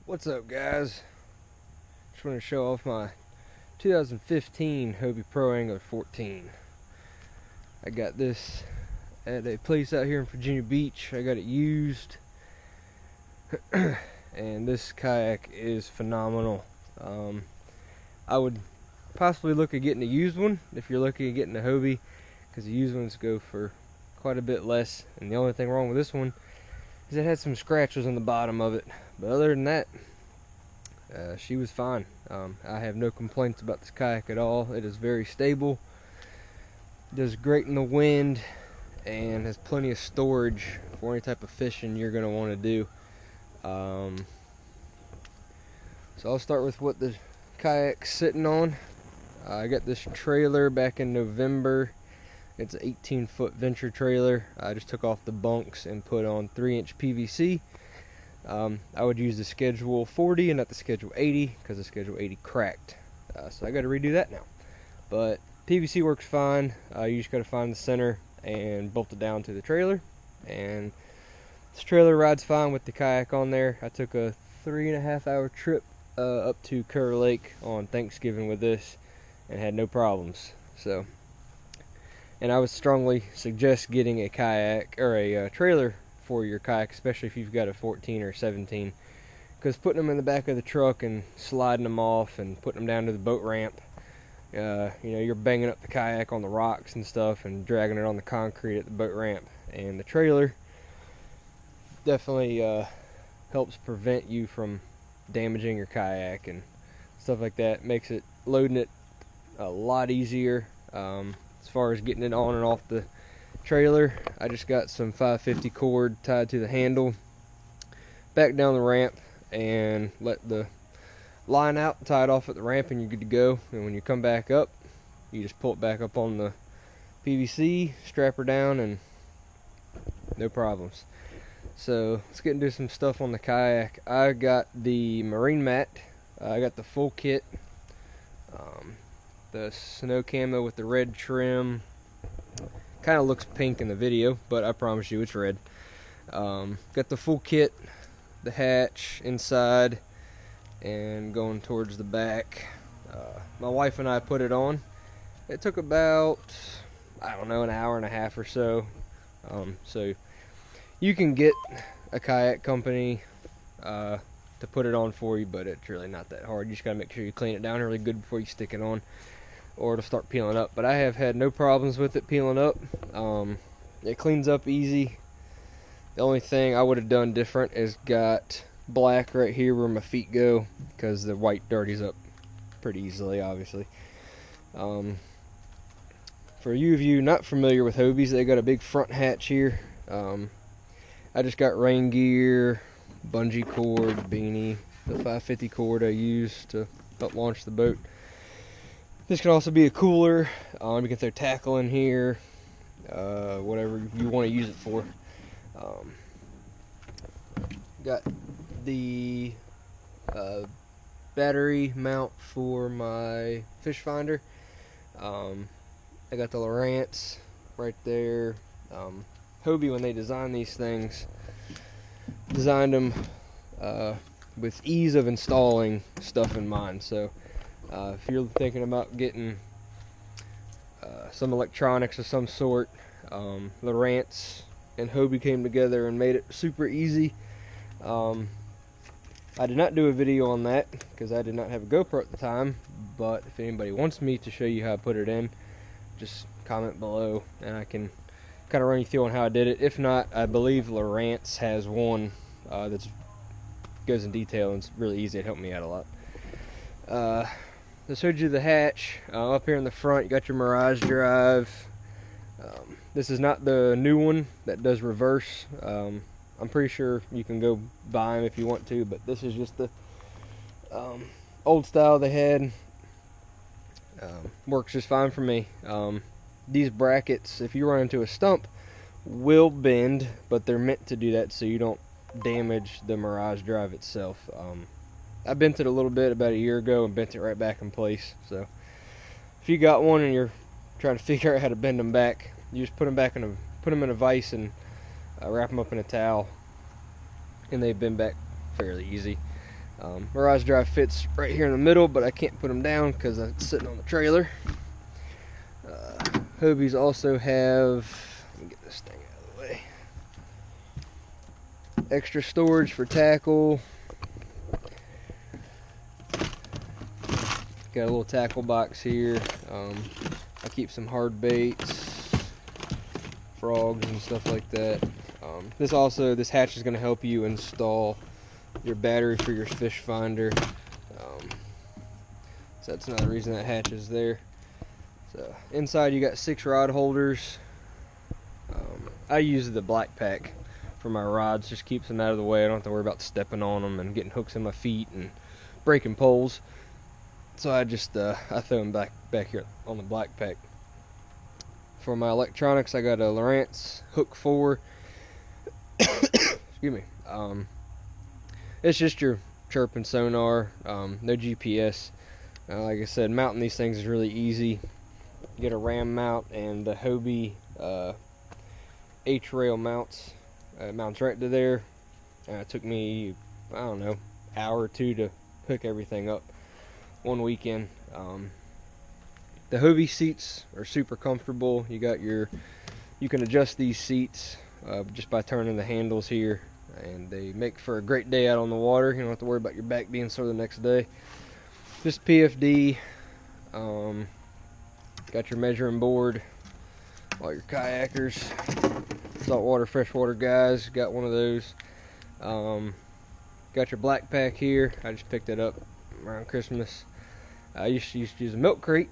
What's up, guys? Just want to show off my 2015 Hobie Pro Angler 14. I got this at a place out here in Virginia Beach. I got it used and this kayak is phenomenal. I would possibly look at getting a used one if you're looking at getting a Hobie, because the used ones go for quite a bit less, and the only thing wrong with this one is it had some scratches on the bottom of it, but other than that, she was fine. I have no complaints about this kayak at all. It is very stable, does great in the wind, and has plenty of storage for any type of fishing you're going to want to do. So I'll start with what the kayak's sitting on. I got this trailer back in November. It's an 18-foot Venture trailer. I just took off the bunks and put on 3-inch PVC. I would use the Schedule 40 and not the Schedule 80 because the Schedule 80 cracked. So I got to redo that now. But PVC works fine. You just got to find the center and bolt it down to the trailer. And this trailer rides fine with the kayak on there. I took a 3.5-hour trip up to Kerr Lake on Thanksgiving with this and had no problems. So, and I would strongly suggest getting a kayak or a trailer for your kayak, especially if you've got a 14 or 17, because putting them in the back of the truck and sliding them off and putting them down to the boat ramp, you're banging up the kayak on the rocks and stuff and dragging it on the concrete at the boat ramp. And the trailer definitely helps prevent you from damaging your kayak and stuff like that. Makes it loading it a lot easier. As far as getting it on and off the trailer, I just got some 550 cord tied to the handle, back down the ramp, and let the line out, tie it off at the ramp, and you're good to go. And when you come back up, you just pull it back up on the PVC, strap her down, and no problems. So let's get into some stuff on the kayak. I got the marine mat. I got the full kit. The snow camo with the red trim. Kind of looks pink in the video, but I promise you it's red. Got the full kit, the hatch inside, and going towards the back. My wife and I put it on. It took about, I don't know, an hour and a half or so. So you can get a kayak company to put it on for you, but it's really not that hard. You just gotta make sure you clean it down really good before you stick it on, or it'll start peeling up. But I have had no problems with it peeling up. It cleans up easy. The only thing I would have done different is got black right here where my feet go, because the white dirties up pretty easily, obviously. For you of you not familiar with Hobies, they got a big front hatch here. I just got rain gear, bungee cord, beanie, the 550 cord I use to help launch the boat. This can also be a cooler. You can throw tackle in here, whatever you want to use it for. Got the battery mount for my fish finder. I got the Lowrance right there. Hobie, when they designed these things, designed them with ease of installing stuff in mind. So if you're thinking about getting some electronics of some sort, Lowrance and Hobie came together and made it super easy. I did not do a video on that because I did not have a GoPro at the time, but if anybody wants me to show you how I put it in, just comment below and I can kind of run you through on how I did it. If not, I believe Lowrance has one that goes in detail and it's really easy. It helped me out a lot. I showed you the hatch. Up here in the front, you got your Mirage drive. This is not the new one that does reverse. I'm pretty sure you can go buy them if you want to, but this is just the old style they had. Works just fine for me. These brackets, if you run into a stump, will bend, but they're meant to do that so you don't damage the Mirage drive itself. I bent it a little bit about a year ago and bent it right back in place. So if you got one and you're trying to figure out how to bend them back, you just put them in a vise and wrap them up in a towel, and they bend back fairly easy. My rise drive fits right here in the middle, but I can't put them down because it's sitting on the trailer. Hobies also have, let me get this thing out of the way, extra storage for tackle. Got a little tackle box here. I keep some hard baits, frogs and stuff like that. This hatch is going to help you install your battery for your fish finder. So that's another reason that hatch is there. So inside you got 6 rod holders. I use the black pack for my rods, just keeps them out of the way. I don't have to worry about stepping on them and getting hooks in my feet and breaking poles. So I just I throw them back here on the black pack. For my electronics, I got a Lowrance Hook 4. Excuse me. It's just your chirping sonar, no GPS. Like I said, mounting these things is really easy. You get a ram mount and the Hobie H-rail mounts. It mounts right to there. It took me, I don't know, hour or two to hook everything up one weekend. The Hobie seats are super comfortable. You can adjust these seats just by turning the handles here, and they make for a great day out on the water. You don't have to worry about your back being sore the next day. Just PFD. Got your measuring board. All your kayakers, saltwater, freshwater guys, got one of those. Got your black pack here. I just picked it up around Christmas. I used to use a milk crate,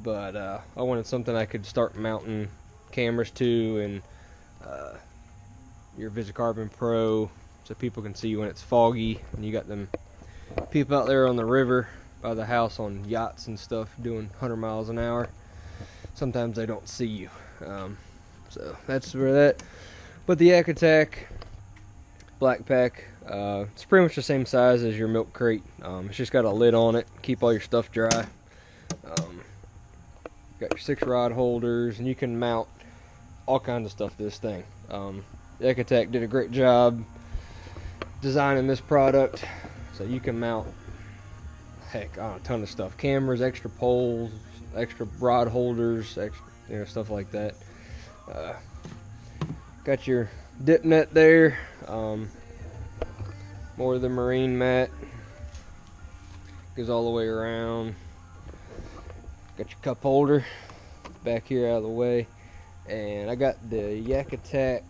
but I wanted something I could start mounting cameras to, and your Visicarbon Pro, so people can see when it's foggy and you got them people out there on the river by the house on yachts and stuff doing 100 miles an hour. Sometimes they don't see you. So that's where that. But the Yak Attack black pack, it's pretty much the same size as your milk crate. It's just got a lid on it, keep all your stuff dry. Got your 6 rod holders, and you can mount all kinds of stuff to this thing. Yak Attack did a great job designing this product, so you can mount, heck, a ton of stuff. Cameras, extra poles, extra rod holders, extra, stuff like that. Got your dip net there. More of the marine mat. Goes all the way around. Got your cup holder back here out of the way. And I got the Yak Attack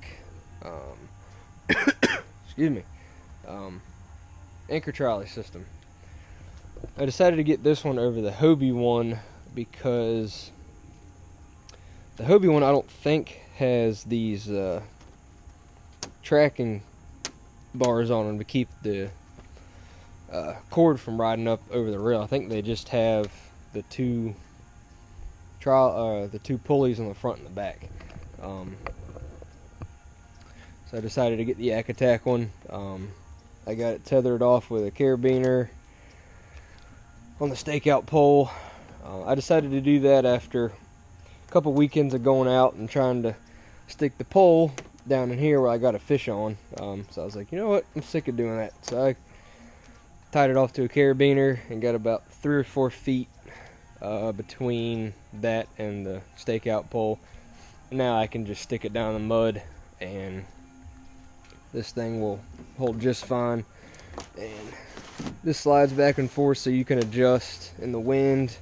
excuse me, anchor trolley system. I decided to get this one over the Hobie one because the Hobie one I don't think has these tracking bars on them to keep the cord from riding up over the rail. I think they just have the two pulleys on the front and the back. So I decided to get the Yak Attack one. I got it tethered off with a carabiner on the stakeout pole. I decided to do that after a couple weekends of going out and trying to stick the pole down in here where I got a fish on. So I was like, you know what, I'm sick of doing that. So I tied it off to a carabiner and got about 3 or 4 feet between that and the stakeout pole. Now I can just stick it down in the mud and this thing will hold just fine. And this slides back and forth so you can adjust in the wind,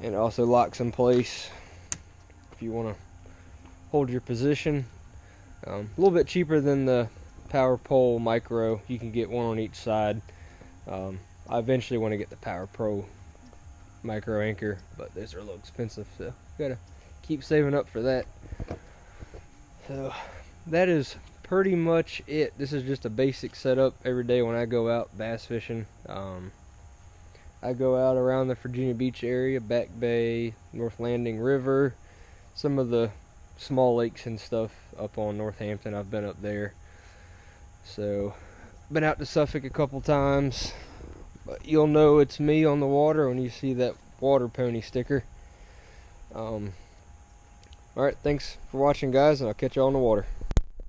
and it also locks in place if you want to hold your position. A little bit cheaper than the Power Pole Micro. You can get one on each side. I eventually want to get the Power Pro Micro Anchor, but those are a little expensive, so gotta keep saving up for that. So that is pretty much it. This is just a basic setup every day when I go out bass fishing. I go out around the Virginia Beach area, Back Bay, North Landing River, some of the small lakes and stuff up on Northampton. I've been up there. So been out to Suffolk a couple times, but you'll know it's me on the water when you see that water pony sticker. Alright, thanks for watching, guys, and I'll catch you all on the water.